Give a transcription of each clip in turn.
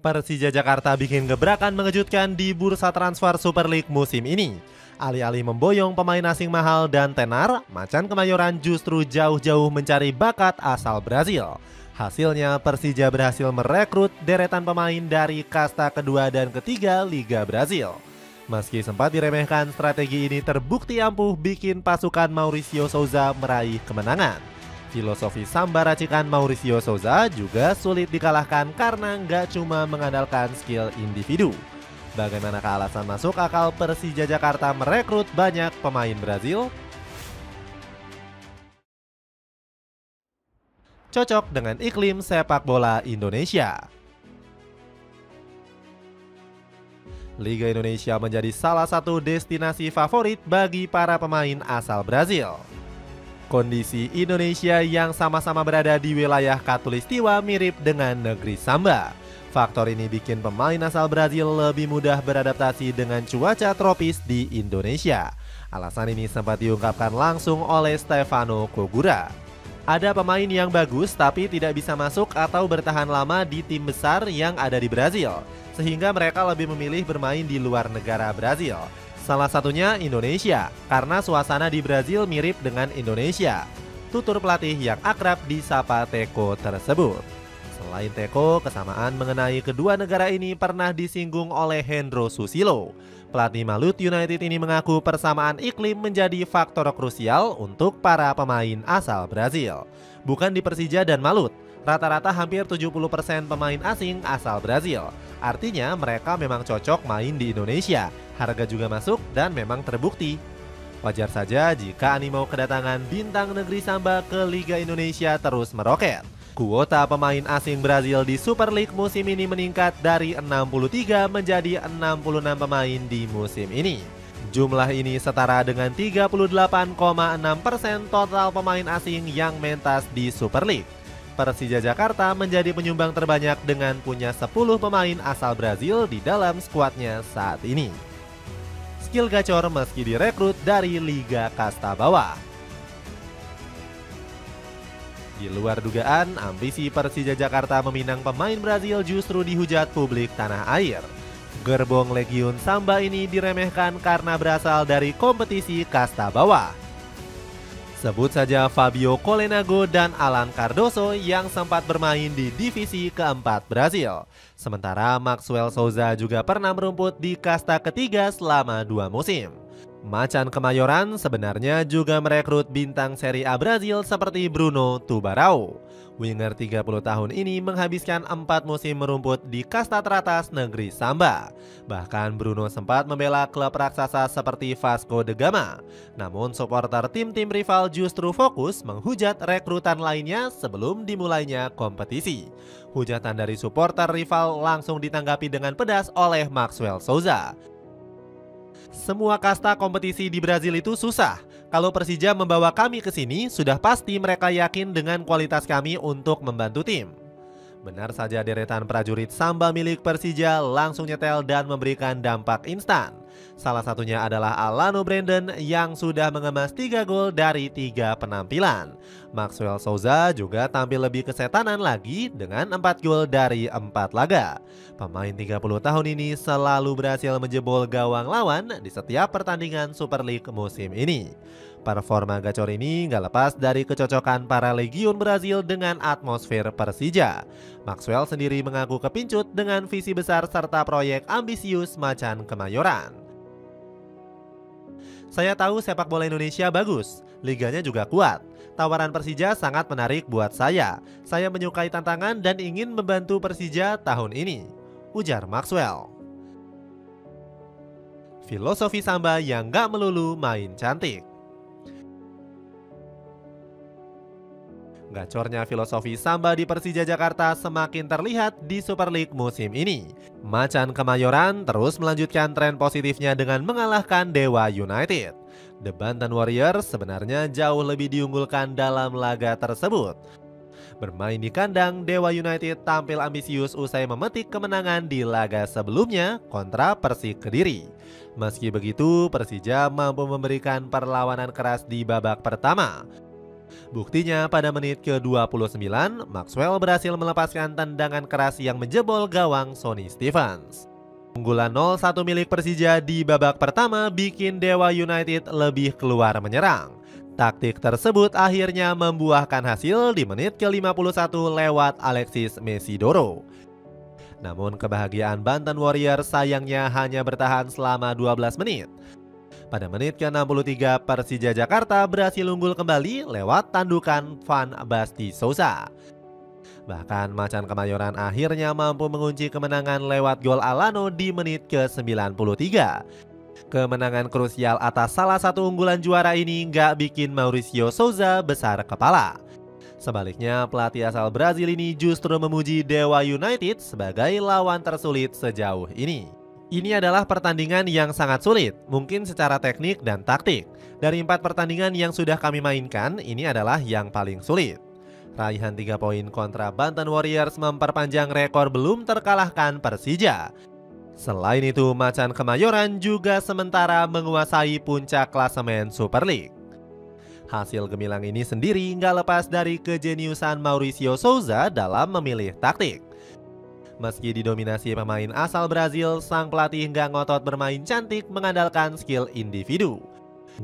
Persija Jakarta bikin gebrakan mengejutkan di bursa transfer Super League musim ini. Alih-alih memboyong pemain asing mahal dan tenar, Macan Kemayoran justru jauh-jauh mencari bakat asal Brazil. Hasilnya Persija berhasil merekrut deretan pemain dari kasta kedua dan ketiga Liga Brazil. Meski sempat diremehkan, strategi ini terbukti ampuh bikin pasukan Mauricio Souza meraih kemenangan. Filosofi samba racikan Mauricio Souza juga sulit dikalahkan karena nggak cuma mengandalkan skill individu. Bagaimanakah alasan masuk akal Persija Jakarta merekrut banyak pemain Brazil? Cocok dengan iklim sepak bola Indonesia. Liga Indonesia menjadi salah satu destinasi favorit bagi para pemain asal Brazil. Kondisi Indonesia yang sama-sama berada di wilayah Khatulistiwa mirip dengan negeri Samba. Faktor ini bikin pemain asal Brazil lebih mudah beradaptasi dengan cuaca tropis di Indonesia. Alasan ini sempat diungkapkan langsung oleh Stefano Cogura. Ada pemain yang bagus tapi tidak bisa masuk atau bertahan lama di tim besar yang ada di Brazil, sehingga mereka lebih memilih bermain di luar negara Brazil. Salah satunya Indonesia, karena suasana di Brazil mirip dengan Indonesia. Tutur pelatih yang akrab disapa Teko tersebut. Selain Teko, kesamaan mengenai kedua negara ini pernah disinggung oleh Hendro Susilo. Pelatih Malut United ini mengaku persamaan iklim menjadi faktor krusial untuk para pemain asal Brazil. Bukan di Persija dan Malut, rata-rata hampir 70% pemain asing asal Brazil. Artinya mereka memang cocok main di Indonesia. Harga juga masuk dan memang terbukti. Wajar saja jika animo kedatangan bintang negeri Samba ke Liga Indonesia terus meroket. Kuota pemain asing Brazil di Super League musim ini meningkat dari 63 menjadi 66 pemain di musim ini. Jumlah ini setara dengan 38,6% total pemain asing yang mentas di Super League. Persija Jakarta menjadi penyumbang terbanyak dengan punya 10 pemain asal Brazil di dalam skuadnya saat ini. Skill gacor meski direkrut dari Liga Kasta Bawah. Di luar dugaan, ambisi Persija Jakarta meminang pemain Brazil justru dihujat publik tanah air. Gerbong Legiun Samba ini diremehkan karena berasal dari kompetisi kasta bawah. Sebut saja Fabio Colenago dan Alan Cardoso yang sempat bermain di divisi keempat Brazil. Sementara Maxwell Souza juga pernah merumput di kasta ketiga selama 2 musim. Macan Kemayoran sebenarnya juga merekrut bintang Serie A Brazil seperti Bruno Tubarão. Winger 30 tahun ini menghabiskan 4 musim merumput di kasta teratas negeri Samba. Bahkan Bruno sempat membela klub raksasa seperti Vasco da Gama. Namun supporter tim-tim rival justru fokus menghujat rekrutan lainnya sebelum dimulainya kompetisi. Hujatan dari supporter rival langsung ditanggapi dengan pedas oleh Maxwell Souza. Semua kasta kompetisi di Brazil itu susah. Kalau Persija membawa kami ke sini, sudah pasti mereka yakin dengan kualitas kami untuk membantu tim. Benar saja deretan prajurit Samba milik Persija langsung nyetel dan memberikan dampak instan. Salah satunya adalah Alano Brandon yang sudah mengemas 3 gol dari 3 penampilan. Maxwell Souza juga tampil lebih kesetanan lagi dengan 4 gol dari 4 laga. Pemain 30 tahun ini selalu berhasil menjebol gawang lawan di setiap pertandingan Super League musim ini. Performa gacor ini gak lepas dari kecocokan para Legiun Brazil dengan atmosfer Persija. Maxwell sendiri mengaku kepincut dengan visi besar serta proyek ambisius Macan Kemayoran. Saya tahu sepak bola Indonesia bagus, liganya juga kuat. Tawaran Persija sangat menarik buat saya. Saya menyukai tantangan dan ingin membantu Persija tahun ini, ujar Maxwell. Filosofi Samba yang gak melulu main cantik. Gacornya filosofi Samba di Persija Jakarta semakin terlihat di Super League musim ini. Macan Kemayoran terus melanjutkan tren positifnya dengan mengalahkan Dewa United. The Banten Warriors sebenarnya jauh lebih diunggulkan dalam laga tersebut. Bermain di kandang, Dewa United tampil ambisius usai memetik kemenangan di laga sebelumnya kontra Persik Kediri. Meski begitu, Persija mampu memberikan perlawanan keras di babak pertama. Buktinya pada menit ke-29, Maxwell berhasil melepaskan tendangan keras yang menjebol gawang Sonny Stevens. Unggulan 0-1 milik Persija di babak pertama bikin Dewa United lebih keluar menyerang. Taktik tersebut akhirnya membuahkan hasil di menit ke-51 lewat Alexis Mesidoro. Namun kebahagiaan Banten Warriors sayangnya hanya bertahan selama 12 menit. Pada menit ke-63 Persija Jakarta berhasil unggul kembali lewat tandukan Van Basti Sousa. Bahkan Macan Kemayoran akhirnya mampu mengunci kemenangan lewat gol Alano di menit ke-93. Kemenangan krusial atas salah satu unggulan juara ini nggak bikin Mauricio Souza besar kepala. Sebaliknya, pelatih asal Brazil ini justru memuji Dewa United sebagai lawan tersulit sejauh ini. Ini adalah pertandingan yang sangat sulit, mungkin secara teknik dan taktik. Dari 4 pertandingan yang sudah kami mainkan, ini adalah yang paling sulit. Raihan 3 poin kontra Banten Warriors memperpanjang rekor belum terkalahkan Persija. Selain itu, Macan Kemayoran juga sementara menguasai puncak klasemen Super League. Hasil gemilang ini sendiri nggak lepas dari kejeniusan Mauricio Souza dalam memilih taktik. Meski didominasi pemain asal Brazil, sang pelatih nggak ngotot bermain cantik mengandalkan skill individu.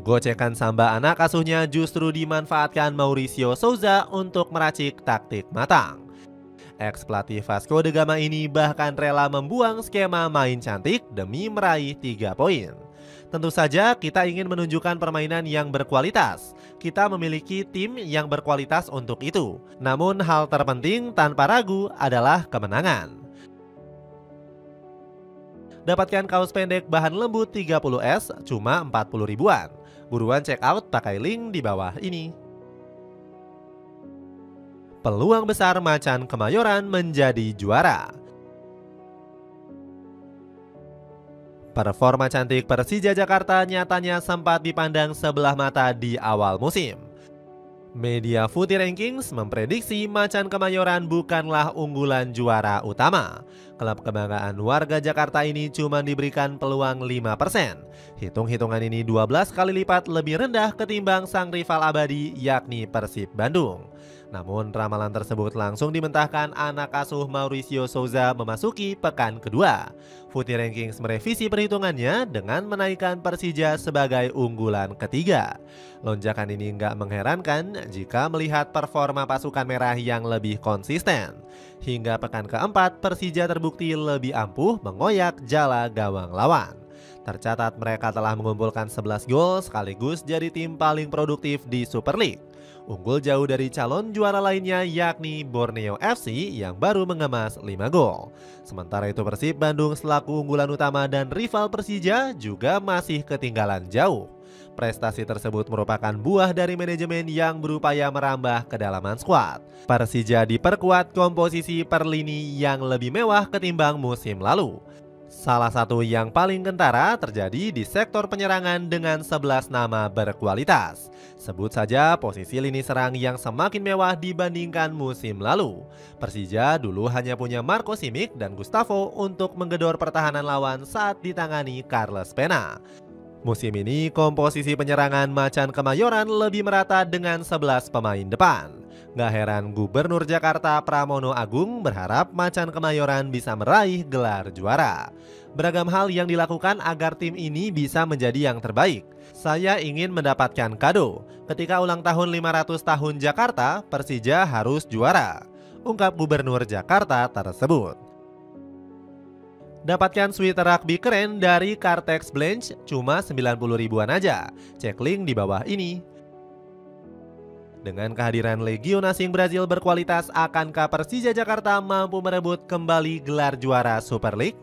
Gocekan samba anak asuhnya justru dimanfaatkan Mauricio Souza untuk meracik taktik matang. Ex-pelatih Vasco da Gama ini bahkan rela membuang skema main cantik demi meraih 3 poin. Tentu saja kita ingin menunjukkan permainan yang berkualitas. Kita memiliki tim yang berkualitas untuk itu. Namun hal terpenting tanpa ragu adalah kemenangan. Dapatkan kaos pendek bahan lembut 30S cuma 40 ribuan. Buruan check out pakai link di bawah ini. Peluang besar Macan Kemayoran menjadi juara. Performa cantik Persija Jakarta nyatanya sempat dipandang sebelah mata di awal musim. Media Footy Rankings memprediksi Macan Kemayoran bukanlah unggulan juara utama. Klub kebanggaan warga Jakarta ini cuma diberikan peluang 5%. Hitung-hitungan ini 12 kali lipat lebih rendah ketimbang sang rival abadi yakni Persib Bandung. Namun ramalan tersebut langsung dimentahkan anak asuh Mauricio Souza memasuki pekan kedua. Footy Rankings merevisi perhitungannya dengan menaikkan Persija sebagai unggulan ketiga. Lonjakan ini nggak mengherankan jika melihat performa pasukan merah yang lebih konsisten. Hingga pekan keempat Persija terbukti lebih ampuh mengoyak jala gawang lawan. Tercatat mereka telah mengumpulkan 11 gol sekaligus jadi tim paling produktif di Super League. Unggul jauh dari calon juara lainnya yakni Borneo FC yang baru mengemas 5 gol. Sementara itu Persib Bandung selaku unggulan utama dan rival Persija juga masih ketinggalan jauh. Prestasi tersebut merupakan buah dari manajemen yang berupaya merambah kedalaman skuad. Persija diperkuat komposisi per lini yang lebih mewah ketimbang musim lalu. Salah satu yang paling kentara terjadi di sektor penyerangan dengan 11 nama berkualitas. Sebut saja posisi lini serang yang semakin mewah dibandingkan musim lalu. Persija dulu hanya punya Marco Simic dan Gustavo untuk menggedor pertahanan lawan saat ditangani Carles Pena. Musim ini komposisi penyerangan Macan Kemayoran lebih merata dengan 11 pemain depan. Gak heran Gubernur Jakarta Pramono Agung berharap Macan Kemayoran bisa meraih gelar juara. Beragam hal yang dilakukan agar tim ini bisa menjadi yang terbaik. Saya ingin mendapatkan kado. Ketika ulang tahun 500 tahun Jakarta, Persija harus juara, ungkap Gubernur Jakarta tersebut. Dapatkan sweater rugby keren dari Kartex Blanche cuma 90 ribuan aja. Cek link di bawah ini. Dengan kehadiran legion asing Brazil berkualitas, akankah Persija Jakarta mampu merebut kembali gelar juara Super League?